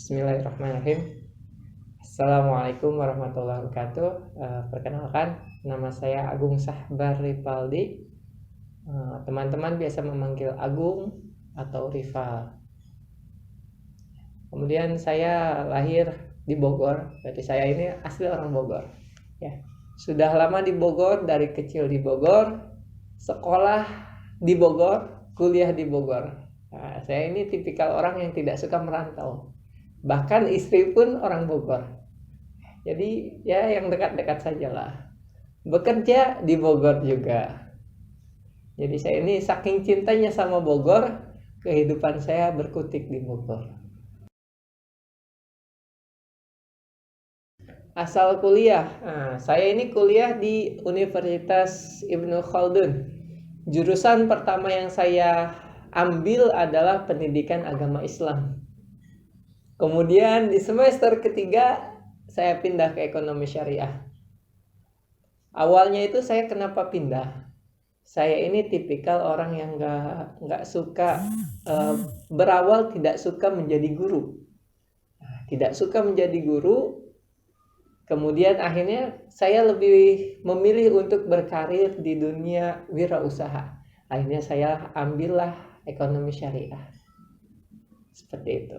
Bismillahirrahmanirrahim. Assalamualaikum warahmatullahi wabarakatuh. Perkenalkan, nama saya Agung Sahbar Ripaldi. Teman-teman biasa memanggil Agung atau Rival. Kemudian saya lahir di Bogor, berarti saya ini asli orang Bogor. Ya, sudah lama di Bogor, dari kecil di Bogor, sekolah di Bogor, kuliah di Bogor. Saya ini tipikal orang yang tidak suka merantau. Bahkan istri pun orang Bogor. Jadi ya yang dekat-dekat sajalah. Bekerja di Bogor juga. Jadi saya ini saking cintanya sama Bogor, kehidupan saya berkutik di Bogor. Asal kuliah, saya ini kuliah di Universitas Ibnu Khaldun. Jurusan pertama yang saya ambil adalah pendidikan agama Islam. Kemudian di semester ketiga saya pindah ke ekonomi syariah. Awalnya itu saya kenapa pindah? Saya ini tipikal orang yang nggak suka berawal tidak suka menjadi guru. Tidak suka menjadi guru. Kemudian akhirnya saya lebih memilih untuk berkarir di dunia wirausaha. Akhirnya saya ambillah ekonomi syariah. Seperti itu.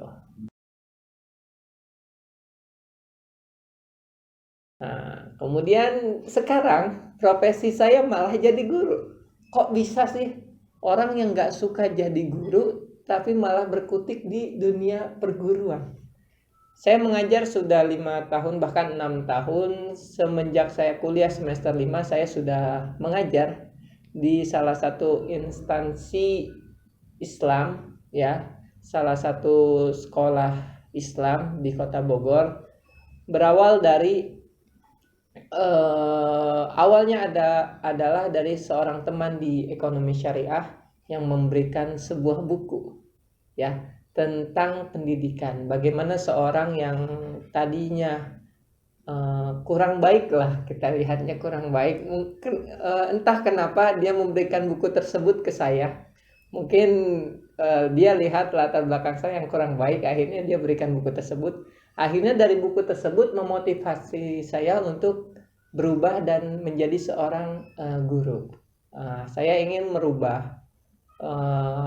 Nah, kemudian sekarang profesi saya malah jadi guru. Kok bisa sih orang yang nggak suka jadi guru tapi malah berkutik di dunia perguruan? Saya mengajar sudah 5 tahun bahkan 6 tahun. Semenjak saya kuliah semester 5 saya sudah mengajar di salah satu instansi Islam, ya, salah satu sekolah Islam di Kota Bogor. Berawal dari awalnya adalah dari seorang teman di ekonomi syariah yang memberikan sebuah buku, ya, tentang pendidikan. Bagaimana seorang yang tadinya kurang baik lah, kita lihatnya kurang baik, mungkin entah kenapa dia memberikan buku tersebut ke saya. Mungkin dia lihat latar belakang saya yang kurang baik, akhirnya dia berikan buku tersebut. Akhirnya dari buku tersebut memotivasi saya untuk berubah dan menjadi seorang guru. Saya ingin merubah.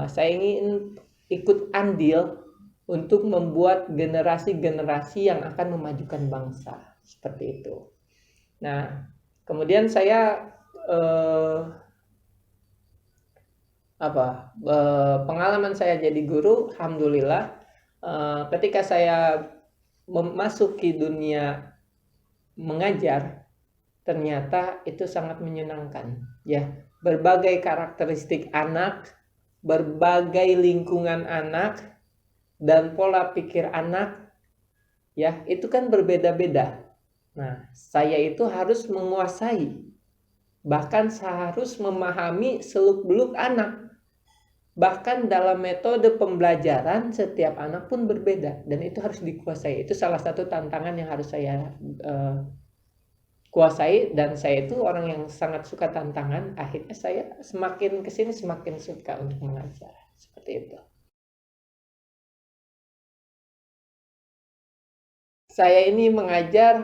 Saya ingin ikut andil untuk membuat generasi-generasi yang akan memajukan bangsa. Seperti itu. Nah, kemudian saya pengalaman saya jadi guru, alhamdulillah, ketika saya memasuki dunia mengajar, ternyata itu sangat menyenangkan, ya. Berbagai karakteristik anak, berbagai lingkungan anak, dan pola pikir anak, ya, itu kan berbeda-beda. Nah, saya itu harus menguasai, bahkan harus memahami seluk-beluk anak. Bahkan dalam metode pembelajaran setiap anak pun berbeda dan itu harus dikuasai. Itu salah satu tantangan yang harus saya kuasai, dan saya itu orang yang sangat suka tantangan. Akhirnya saya semakin kesini semakin suka untuk mengajar. Seperti itu. Saya ini mengajar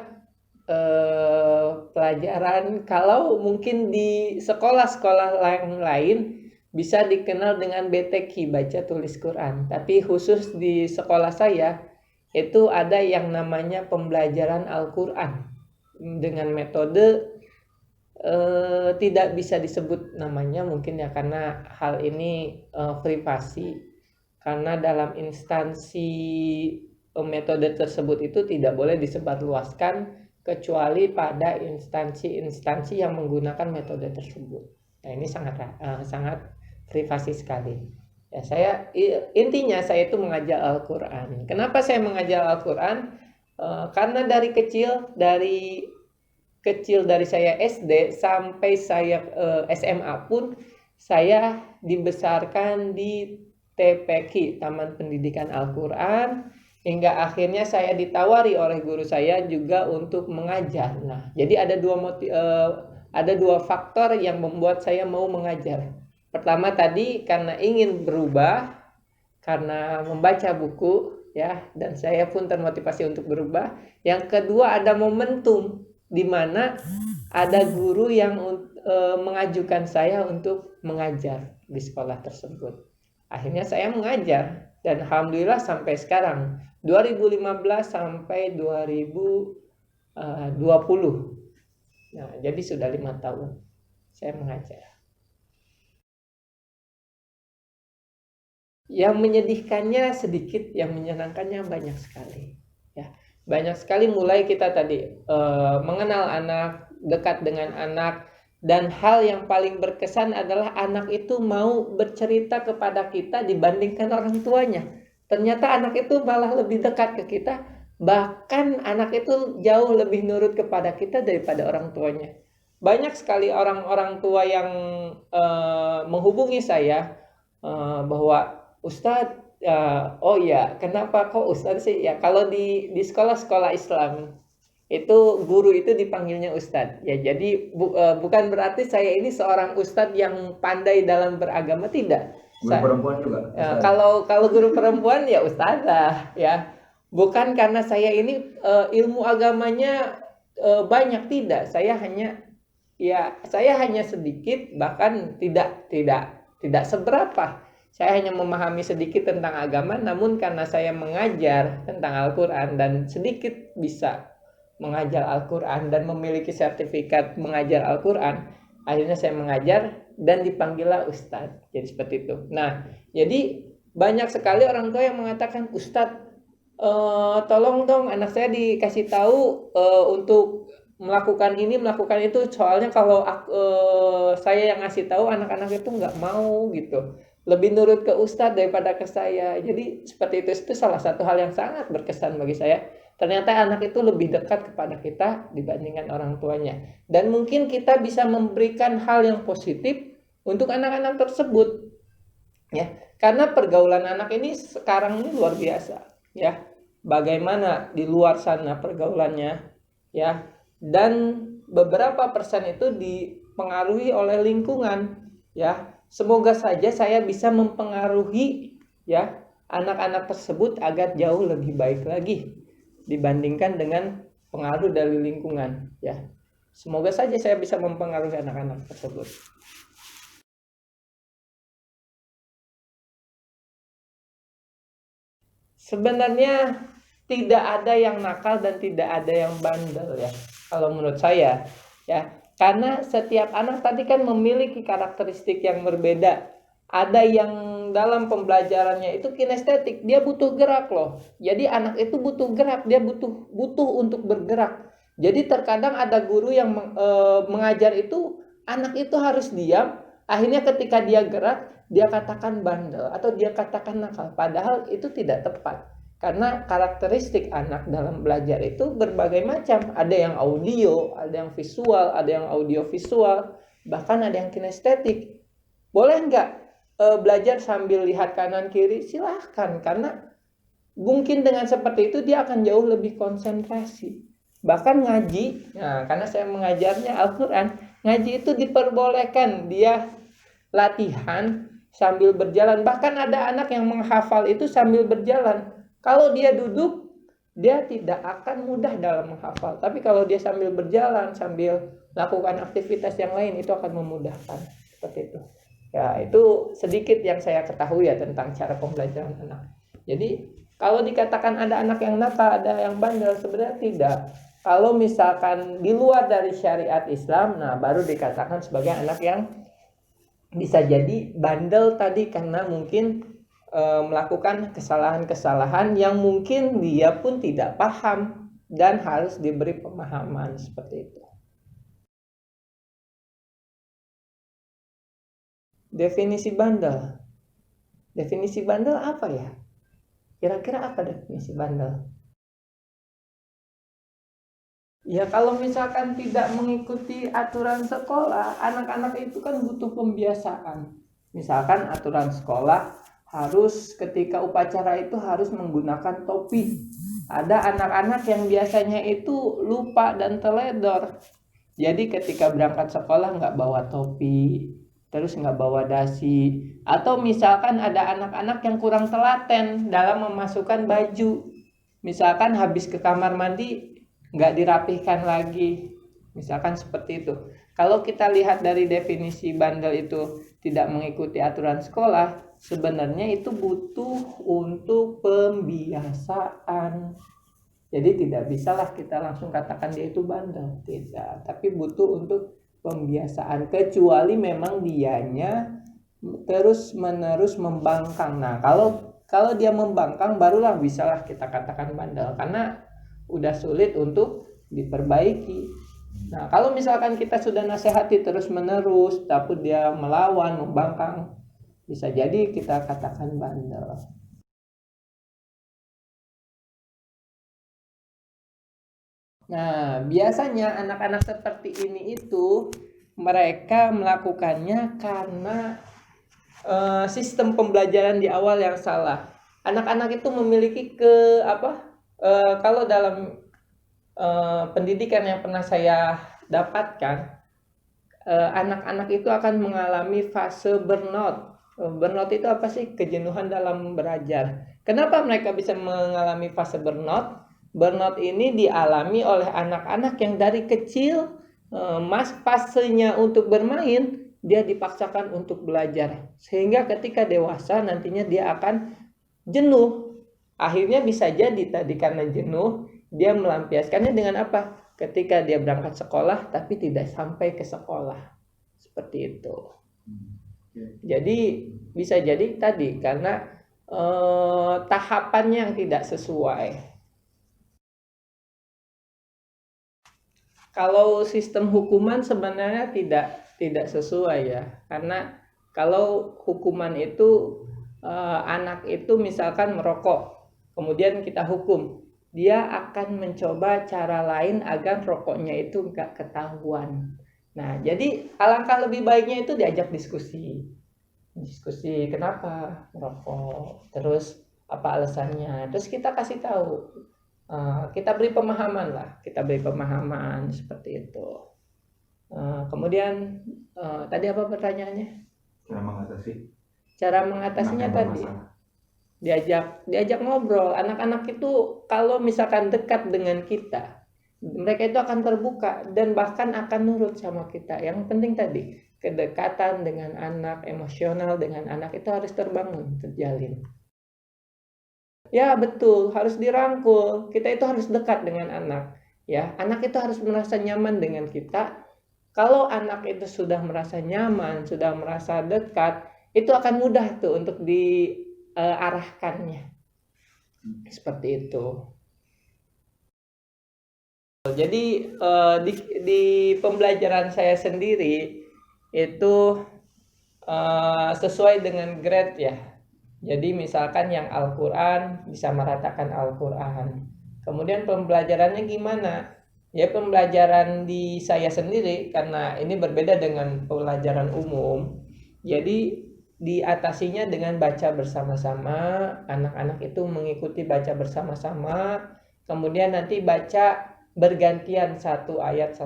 pelajaran, kalau mungkin di sekolah-sekolah yang lain bisa dikenal dengan BTQ, baca tulis Quran. Tapi khusus di sekolah saya itu ada yang namanya pembelajaran Al-Quran dengan metode tidak bisa disebut namanya mungkin ya, karena hal ini privasi. Karena dalam instansi metode tersebut itu tidak boleh disebarluaskan kecuali pada instansi-instansi yang menggunakan metode tersebut. Nah, ini sangat privasi sekali. Ya, intinya saya itu mengajar Al-Quran. Kenapa saya mengajar Al-Quran? Karena dari kecil dari saya SD sampai saya SMA pun saya dibesarkan di TPQ, Taman Pendidikan Al-Quran, hingga akhirnya saya ditawari oleh guru saya juga untuk mengajar. Nah, jadi ada dua faktor yang membuat saya mau mengajar. Pertama tadi karena ingin berubah, karena membaca buku, ya, dan saya pun termotivasi untuk berubah. Yang kedua, ada momentum di mana ada guru yang mengajukan saya untuk mengajar di sekolah tersebut. Akhirnya saya mengajar dan alhamdulillah sampai sekarang 2015 sampai 2020. Nah, jadi sudah 5 tahun saya mengajar. Yang menyedihkannya sedikit, yang menyenangkannya banyak sekali. Ya, banyak sekali mulai kita tadi mengenal anak, dekat dengan anak, dan hal yang paling berkesan adalah anak itu mau bercerita kepada kita dibandingkan orang tuanya. Ternyata anak itu malah lebih dekat ke kita, bahkan anak itu jauh lebih nurut kepada kita daripada orang tuanya. Banyak sekali orang-orang tua yang menghubungi saya bahwa Ustadz, oh ya, kenapa kok Ustadz sih? Ya, kalau di sekolah-sekolah Islam itu guru itu dipanggilnya Ustadz. Ya, jadi bukan berarti saya ini seorang Ustadz yang pandai dalam beragama, tidak. Guru perempuan juga. Kalau guru perempuan ya Ustadzah, ya. Bukan karena saya ini ilmu agamanya banyak, tidak. Saya hanya sedikit, bahkan tidak seberapa. Saya hanya memahami sedikit tentang agama, namun karena saya mengajar tentang Al-Quran dan sedikit bisa mengajar Al-Quran dan memiliki sertifikat mengajar Al-Quran, akhirnya saya mengajar dan dipanggillah Ustadz. Jadi seperti itu. Nah, jadi banyak sekali orang tua yang mengatakan, Ustadz, tolong dong anak saya dikasih tahu untuk melakukan ini, melakukan itu. Soalnya kalau saya yang ngasih tahu, anak-anak itu nggak mau gitu. Lebih nurut ke Ustadz daripada ke saya. Jadi seperti itu salah satu hal yang sangat berkesan bagi saya. Ternyata anak itu lebih dekat kepada kita dibandingkan orang tuanya. Dan mungkin kita bisa memberikan hal yang positif untuk anak-anak tersebut. Ya, karena pergaulan anak ini sekarang ini luar biasa. Ya, bagaimana di luar sana pergaulannya. Ya, dan beberapa persen itu dipengaruhi oleh lingkungan. Ya, semoga saja saya bisa mempengaruhi ya anak-anak tersebut agar jauh lebih baik lagi dibandingkan dengan pengaruh dari lingkungan ya. Semoga saja saya bisa mempengaruhi anak-anak tersebut. Sebenarnya tidak ada yang nakal dan tidak ada yang bandel ya. Kalau menurut saya ya, karena setiap anak tadi kan memiliki karakteristik yang berbeda. Ada yang dalam pembelajarannya itu kinestetik, dia butuh gerak loh. Jadi anak itu butuh gerak, dia butuh untuk bergerak. Jadi terkadang ada guru yang mengajar itu anak itu harus diam, akhirnya ketika dia gerak dia katakan bandel atau dia katakan nakal, padahal itu tidak tepat. Karena karakteristik anak dalam belajar itu berbagai macam. Ada yang audio, ada yang visual, ada yang audiovisual, bahkan ada yang kinestetik. Boleh nggak belajar sambil lihat kanan kiri? Silahkan, karena mungkin dengan seperti itu dia akan jauh lebih konsentrasi. Bahkan ngaji, nah, karena saya mengajarnya Al-Quran, ngaji itu diperbolehkan dia latihan sambil berjalan. Bahkan ada anak yang menghafal itu sambil berjalan. Kalau dia duduk, dia tidak akan mudah dalam menghafal. Tapi kalau dia sambil berjalan, sambil melakukan aktivitas yang lain, itu akan memudahkan. Seperti itu. Ya, itu sedikit yang saya ketahui ya tentang cara pembelajaran anak. Jadi, kalau dikatakan ada anak yang nakal, ada yang bandel, sebenarnya tidak. Kalau misalkan di luar dari syariat Islam, nah baru dikatakan sebagai anak yang bisa jadi bandel tadi karena mungkin melakukan kesalahan-kesalahan yang mungkin dia pun tidak paham dan harus diberi pemahaman seperti itu. Definisi bandel. Definisi bandel apa ya? Kira-kira apa definisi bandel? Ya kalau misalkan tidak mengikuti aturan sekolah, anak-anak itu kan butuh pembiasaan. Misalkan aturan sekolah harus ketika upacara itu harus menggunakan topi. Ada anak-anak yang biasanya itu lupa dan teledor. Jadi ketika berangkat sekolah nggak bawa topi, terus nggak bawa dasi, atau misalkan ada anak-anak yang kurang telaten dalam memasukkan baju, misalkan habis ke kamar mandi nggak dirapihkan lagi, misalkan seperti itu. Kalau kita lihat dari definisi bandel itu tidak mengikuti aturan sekolah, sebenarnya itu butuh untuk pembiasaan. Jadi tidak bisalah kita langsung katakan dia itu bandel, tidak. Tapi butuh untuk pembiasaan, kecuali memang dianya terus-menerus membangkang. Nah, kalau dia membangkang barulah bisalah kita katakan bandel, karena udah sulit untuk diperbaiki. Nah, kalau misalkan kita sudah nasihati terus-menerus tapi dia melawan, membangkang, bisa jadi kita katakan bandel. Nah, biasanya anak-anak seperti ini itu mereka melakukannya karena sistem pembelajaran di awal yang salah. Anak-anak itu memiliki kalau dalam pendidikan yang pernah saya dapatkan, anak-anak itu akan mengalami fase burnout. Burnout itu apa sih? Kejenuhan dalam belajar. Kenapa mereka bisa mengalami fase burnout? Burnout ini dialami oleh anak-anak yang dari kecil fasenya untuk bermain, dia dipaksakan untuk belajar. Sehingga ketika dewasa nantinya dia akan jenuh. Akhirnya bisa jadi tadi karena jenuh, dia melampiaskannya dengan apa? Ketika dia berangkat sekolah tapi tidak sampai ke sekolah. Seperti itu. Jadi bisa jadi tadi karena tahapannya yang tidak sesuai. Kalau sistem hukuman sebenarnya tidak sesuai ya, karena kalau hukuman itu anak itu misalkan merokok, kemudian kita hukum, dia akan mencoba cara lain agar rokoknya itu nggak ketahuan. Nah, jadi alangkah lebih baiknya itu diajak diskusi kenapa merokok, terus apa alasannya, terus kita kasih tahu. Kita beri pemahaman seperti itu. Kemudian tadi apa pertanyaannya? Cara mengatasinya tadi diajak ngobrol. Anak-anak itu kalau misalkan dekat dengan kita, mereka itu akan terbuka dan bahkan akan nurut sama kita. Yang penting tadi kedekatan dengan anak, emosional dengan anak itu harus terjalin. Ya betul, harus dirangkul. Kita itu harus dekat dengan anak. Ya, anak itu harus merasa nyaman dengan kita. Kalau anak itu sudah merasa nyaman, sudah merasa dekat, itu akan mudah tuh untuk diarahkannya. Seperti itu. Jadi di pembelajaran saya sendiri itu sesuai dengan grade ya. Jadi misalkan yang Al-Quran bisa meratakan Al-Quran. Kemudian pembelajarannya gimana? Ya pembelajaran di saya sendiri karena ini berbeda dengan pelajaran umum. Jadi diatasinya dengan baca bersama-sama. Anak-anak itu mengikuti baca bersama-sama. Kemudian nanti baca bergantian satu ayat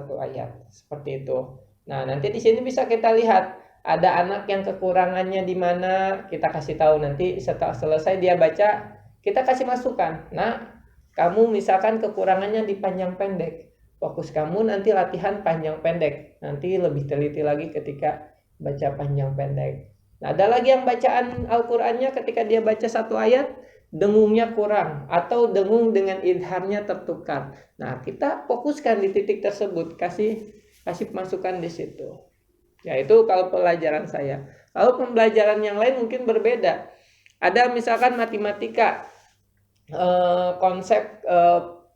seperti itu. Nah nanti di sini bisa kita lihat. Ada anak yang kekurangannya di mana, kita kasih tahu nanti setelah selesai dia baca, kita kasih masukan. Nah, kamu misalkan kekurangannya di panjang pendek. Fokus kamu nanti latihan panjang pendek. Nanti lebih teliti lagi ketika baca panjang pendek. Nah, ada lagi yang bacaan Al-Qur'annya ketika dia baca satu ayat, dengungnya kurang atau dengung dengan idharnya tertukar. Nah, kita fokuskan di titik tersebut, kasih masukan di situ. Ya itu kalau pelajaran saya. Kalau pembelajaran yang lain mungkin berbeda. Ada misalkan matematika, konsep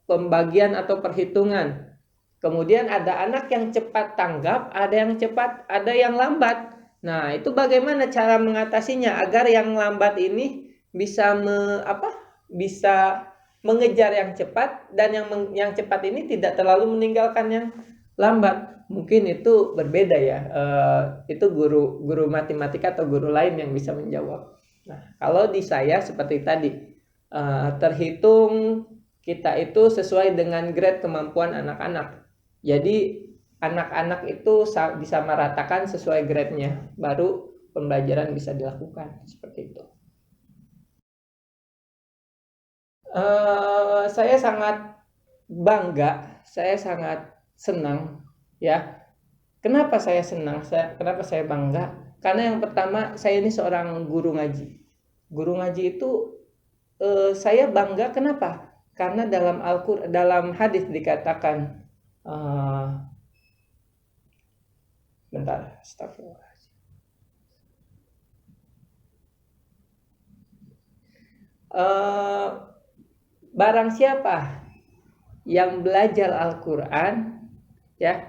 pembagian atau perhitungan. Kemudian ada anak yang cepat tanggap, ada yang cepat, ada yang lambat. Nah itu bagaimana cara mengatasinya agar yang lambat ini bisa bisa mengejar yang cepat dan yang cepat ini tidak terlalu meninggalkan yang lambat. Mungkin itu berbeda ya, itu guru matematika atau guru lain yang bisa menjawab. Nah, kalau di saya seperti tadi, terhitung kita itu sesuai dengan grade kemampuan anak-anak. Jadi anak-anak itu disamaratakan sesuai grade-nya, baru pembelajaran bisa dilakukan seperti itu. Saya sangat bangga, saya sangat senang, ya. Kenapa saya senang? Kenapa saya bangga? Karena yang pertama, saya ini seorang guru ngaji. Guru ngaji itu saya bangga. Kenapa? Karena dalam hadis dikatakan, bentar, astagfirullah. Barang siapa yang belajar Al-Quran, ya,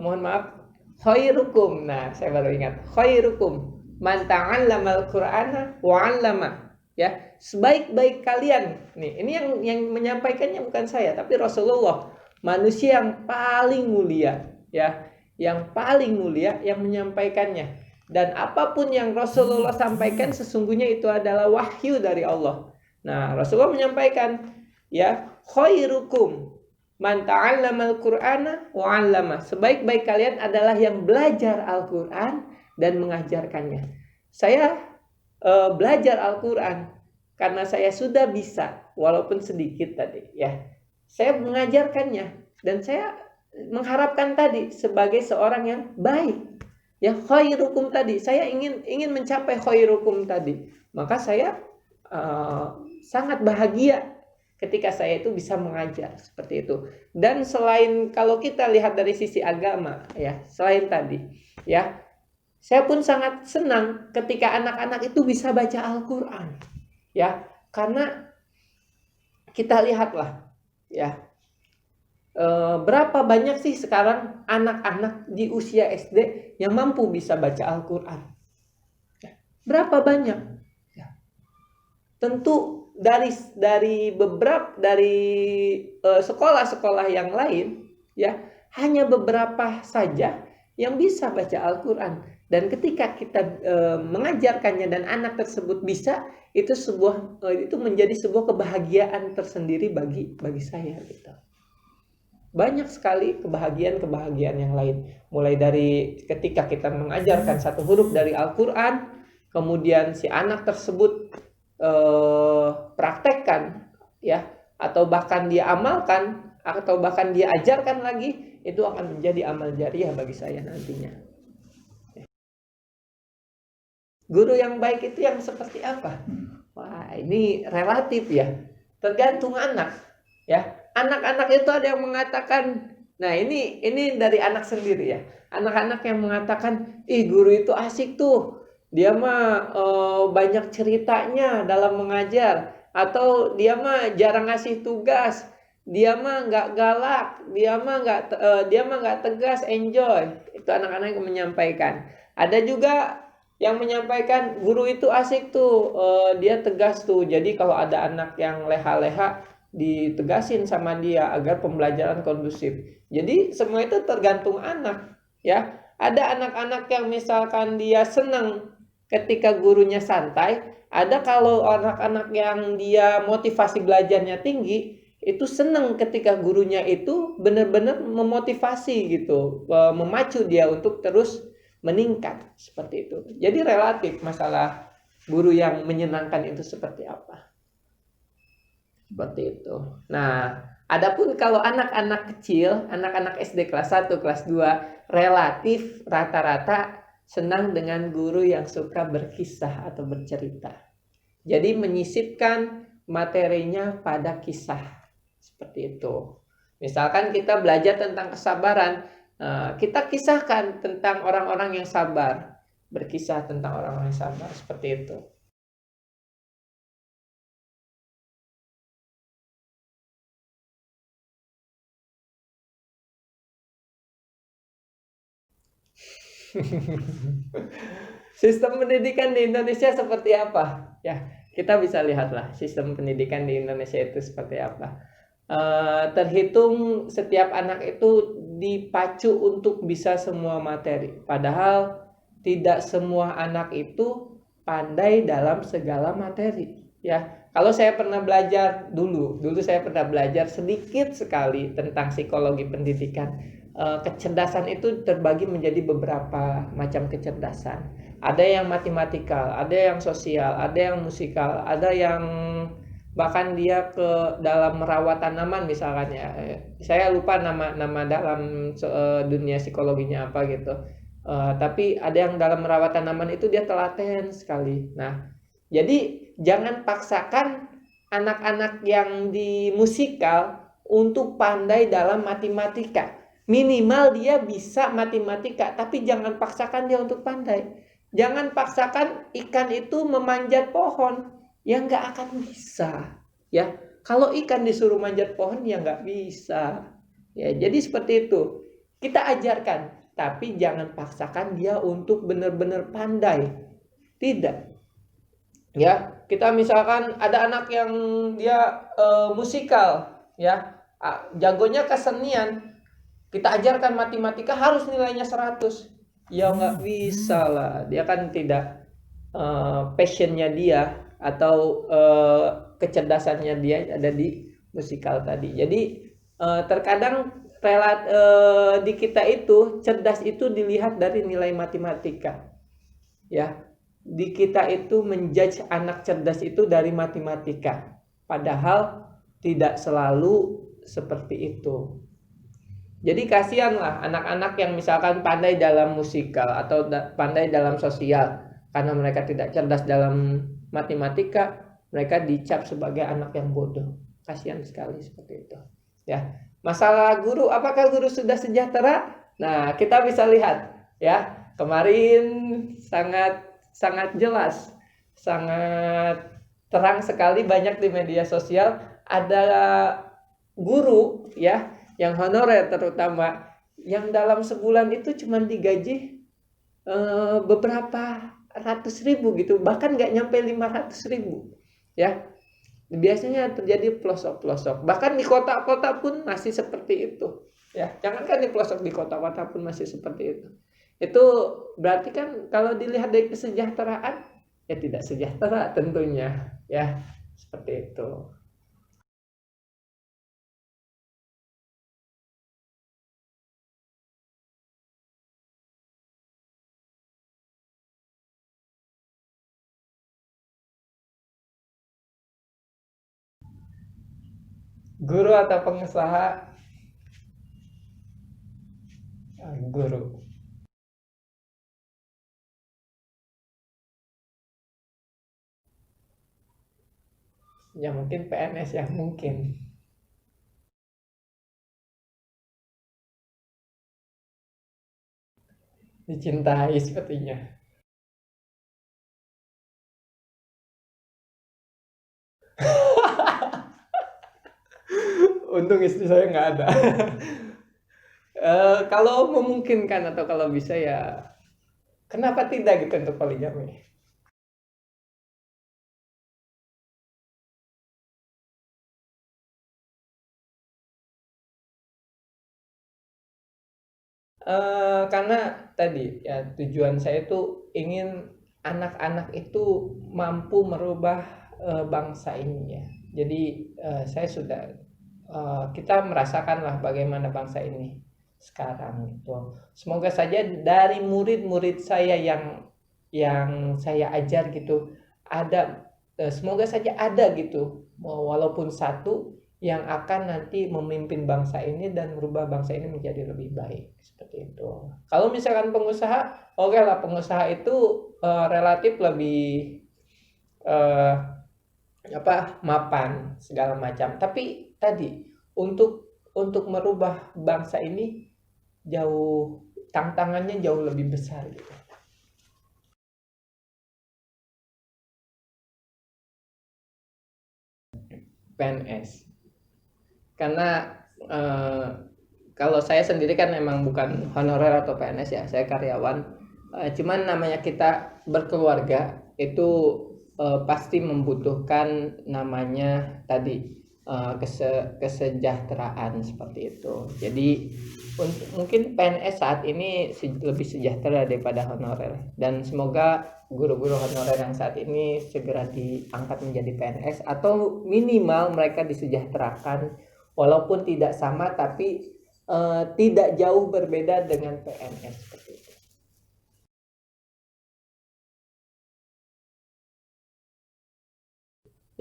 mohon maaf, khairukum. Nah, saya baru ingat, khairukum man ta'allama al-Qur'ana wa 'allama. Ya, sebaik-baik kalian. Nih, ini yang menyampaikannya bukan saya, tapi Rasulullah, manusia yang paling mulia, ya, yang paling mulia yang menyampaikannya. Dan apapun yang Rasulullah sampaikan sesungguhnya itu adalah wahyu dari Allah. Nah, Rasulullah menyampaikan, ya, khairukum man ta'allama al-Qur'ana wa 'allama. Sebaik-baik kalian adalah yang belajar Al-Qur'an dan mengajarkannya. Saya belajar Al-Qur'an karena saya sudah bisa, walaupun sedikit tadi, ya. Saya mengajarkannya dan saya mengharapkan tadi sebagai seorang yang baik. Ya, khairukum tadi, saya ingin mencapai khairukum tadi. Maka saya sangat bahagia ketika saya itu bisa mengajar seperti itu. Dan selain kalau kita lihat dari sisi agama, ya, selain tadi, ya, saya pun sangat senang ketika anak-anak itu bisa baca Al-Qur'an. Ya, karena kita lihatlah, ya, berapa banyak sih sekarang anak-anak di usia SD yang mampu bisa baca Al-Qur'an? Berapa banyak? Ya. Tentu dari sekolah-sekolah yang lain, ya, hanya beberapa saja yang bisa baca Al-Qur'an. Dan ketika kita mengajarkannya dan anak tersebut bisa, itu menjadi sebuah kebahagiaan tersendiri bagi saya, gitu. Banyak sekali kebahagiaan yang lain. Mulai dari ketika kita mengajarkan satu huruf dari Al-Qur'an, kemudian si anak tersebut praktekkan, ya, atau bahkan dia amalkan, atau bahkan dia ajarkan lagi, itu akan menjadi amal jariah bagi saya nantinya. Guru yang baik itu yang seperti apa? Wah, ini relatif, ya, tergantung anak, ya. Anak-anak itu ada yang mengatakan, nah ini dari anak sendiri, ya. Anak-anak yang mengatakan, guru itu asik tuh, dia mah banyak ceritanya dalam mengajar, atau dia mah jarang ngasih tugas, dia mah nggak galak, dia mah nggak tegas, enjoy. Itu anak-anak yang menyampaikan. Ada juga yang menyampaikan, guru itu asik tuh, dia tegas tuh, jadi kalau ada anak yang leha-leha ditegasin sama dia agar pembelajaran kondusif. Jadi semua itu tergantung anak, ya. Ada anak-anak yang misalkan dia senang ketika gurunya santai, ada kalau anak-anak yang dia motivasi belajarnya tinggi, itu senang ketika gurunya itu benar-benar memotivasi gitu, memacu dia untuk terus meningkat seperti itu. Jadi relatif masalah guru yang menyenangkan itu seperti apa. Seperti itu. Nah, adapun kalau anak-anak kecil, anak-anak SD kelas 1, kelas 2, relatif rata-rata senang dengan guru yang suka berkisah atau bercerita. Jadi menyisipkan materinya pada kisah. Seperti itu. Misalkan kita belajar tentang kesabaran, kita kisahkan tentang orang-orang yang sabar. Berkisah tentang orang-orang yang sabar, seperti itu. Sistem pendidikan di Indonesia seperti apa? Ya, kita bisa lihatlah sistem pendidikan di Indonesia itu seperti apa. Terhitung setiap anak itu dipacu untuk bisa semua materi. Padahal tidak semua anak itu pandai dalam segala materi. Ya, kalau saya pernah belajar dulu saya pernah belajar sedikit sekali tentang psikologi pendidikan. Kecerdasan itu terbagi menjadi beberapa macam kecerdasan. Ada yang matematikal, ada yang sosial, ada yang musikal, ada yang bahkan dia ke dalam merawat tanaman misalkan ya. Saya lupa nama dalam dunia psikologinya apa gitu. Tapi ada yang dalam merawat tanaman itu dia telaten sekali. Nah, jadi jangan paksakan anak-anak yang di musikal untuk pandai dalam matematika. Minimal dia bisa matematika, tapi jangan paksakan dia untuk pandai. Jangan paksakan ikan itu memanjat pohon, ya nggak akan bisa. Ya, kalau ikan disuruh manjat pohon ya nggak bisa. Ya, jadi seperti itu. Kita ajarkan, tapi jangan paksakan dia untuk benar-benar pandai. Tidak. Ya, kita misalkan ada anak yang dia musikal, ya, jagonya kesenian, kita ajarkan matematika harus nilainya 100. Ya nggak bisa lah, dia kan tidak passionnya dia atau kecerdasannya dia ada di musikal tadi. Jadi terkadang di kita itu cerdas itu dilihat dari nilai matematika, ya. Di kita itu menjudge anak cerdas itu dari matematika, padahal tidak selalu seperti itu. Jadi kasihanlah anak-anak yang misalkan pandai dalam musikal atau pandai dalam sosial, karena mereka tidak cerdas dalam matematika, mereka dicap sebagai anak yang bodoh. Kasihan sekali seperti itu. Ya, masalah guru, apakah guru sudah sejahtera? Nah, kita bisa lihat ya, kemarin sangat jelas, sangat terang sekali banyak di media sosial ada guru ya yang honorer terutama yang dalam sebulan itu cuma digaji beberapa ratus ribu gitu, bahkan nggak nyampe 500.000 ya. Biasanya terjadi pelosok-pelosok, bahkan di kota-kota pun masih seperti itu ya. Jangankan di pelosok, di kota-kota pun masih seperti itu berarti kan kalau dilihat dari kesejahteraan ya tidak sejahtera tentunya ya, seperti itu. Guru atau pengusaha? Guru. Ya mungkin PNS ya, mungkin. Dicintai sepertinya. Untung istri saya nggak ada. Kalau memungkinkan atau kalau bisa ya kenapa tidak gitu untuk poligami. Karena tadi ya tujuan saya itu ingin anak-anak itu mampu merubah bangsa ini ya. Jadi saya sudah kita merasakanlah bagaimana bangsa ini sekarang itu. Semoga saja dari murid-murid saya yang saya ajar gitu ada, semoga saja ada gitu walaupun satu yang akan nanti memimpin bangsa ini dan merubah bangsa ini menjadi lebih baik seperti itu. Kalau misalkan pengusaha, oke lah, pengusaha itu relatif lebih eh, mapan segala macam. Tapi tadi untuk merubah bangsa ini jauh, tantangannya jauh lebih besar gitu. PNS. Karena eh, kalau saya sendiri kan memang bukan honorer atau PNS ya, saya karyawan. Cuman namanya kita berkeluarga itu pasti membutuhkan namanya tadi kesejahteraan seperti itu. Jadi mungkin PNS saat ini lebih sejahtera daripada honorer, dan semoga guru-guru honorer yang saat ini segera diangkat menjadi PNS, atau minimal mereka disejahterakan walaupun tidak sama tapi tidak jauh berbeda dengan PNS seperti itu.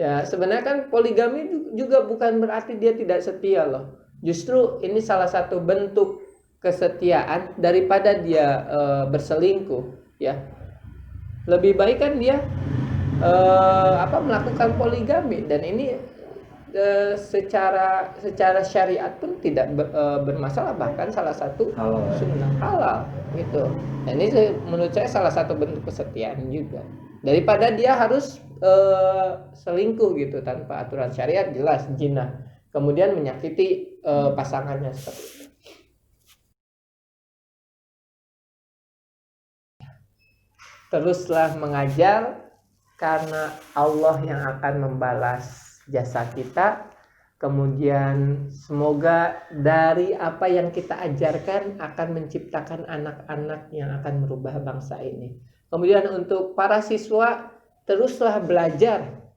Ya, sebenarnya kan poligami juga bukan berarti dia tidak setia loh. Justru ini salah satu bentuk kesetiaan daripada dia berselingkuh, ya. Lebih baik kan dia melakukan poligami, dan ini secara syariat pun tidak bermasalah, bahkan salah satu sunnah halal gitu. Dan ini menurut saya salah satu bentuk kesetiaan juga, daripada dia harus selingkuh gitu tanpa aturan syariat, jelas zina, kemudian menyakiti pasangannya seperti itu. Teruslah mengajar, karena Allah yang akan membalas jasa kita. Kemudian semoga dari apa yang kita ajarkan akan menciptakan anak-anak yang akan merubah bangsa ini. Kemudian untuk para siswa, teruslah belajar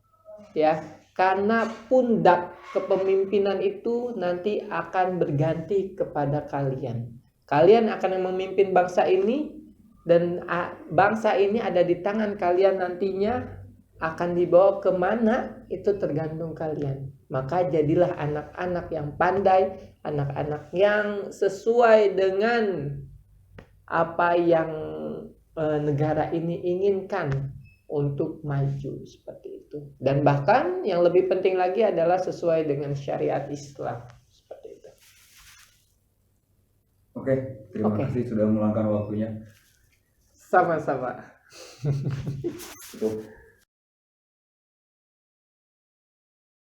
ya, karena pundak kepemimpinan itu nanti akan berganti kepada kalian. Kalian akan memimpin bangsa ini, dan bangsa ini ada di tangan kalian nantinya. Akan dibawa kemana itu tergantung kalian. Maka jadilah anak-anak yang pandai, anak-anak yang sesuai dengan apa yang negara ini inginkan untuk maju seperti itu. Dan bahkan yang lebih penting lagi adalah sesuai dengan syariat Islam seperti itu. Oke, terima kasih sudah meluangkan waktunya. Sama-sama. Cukup.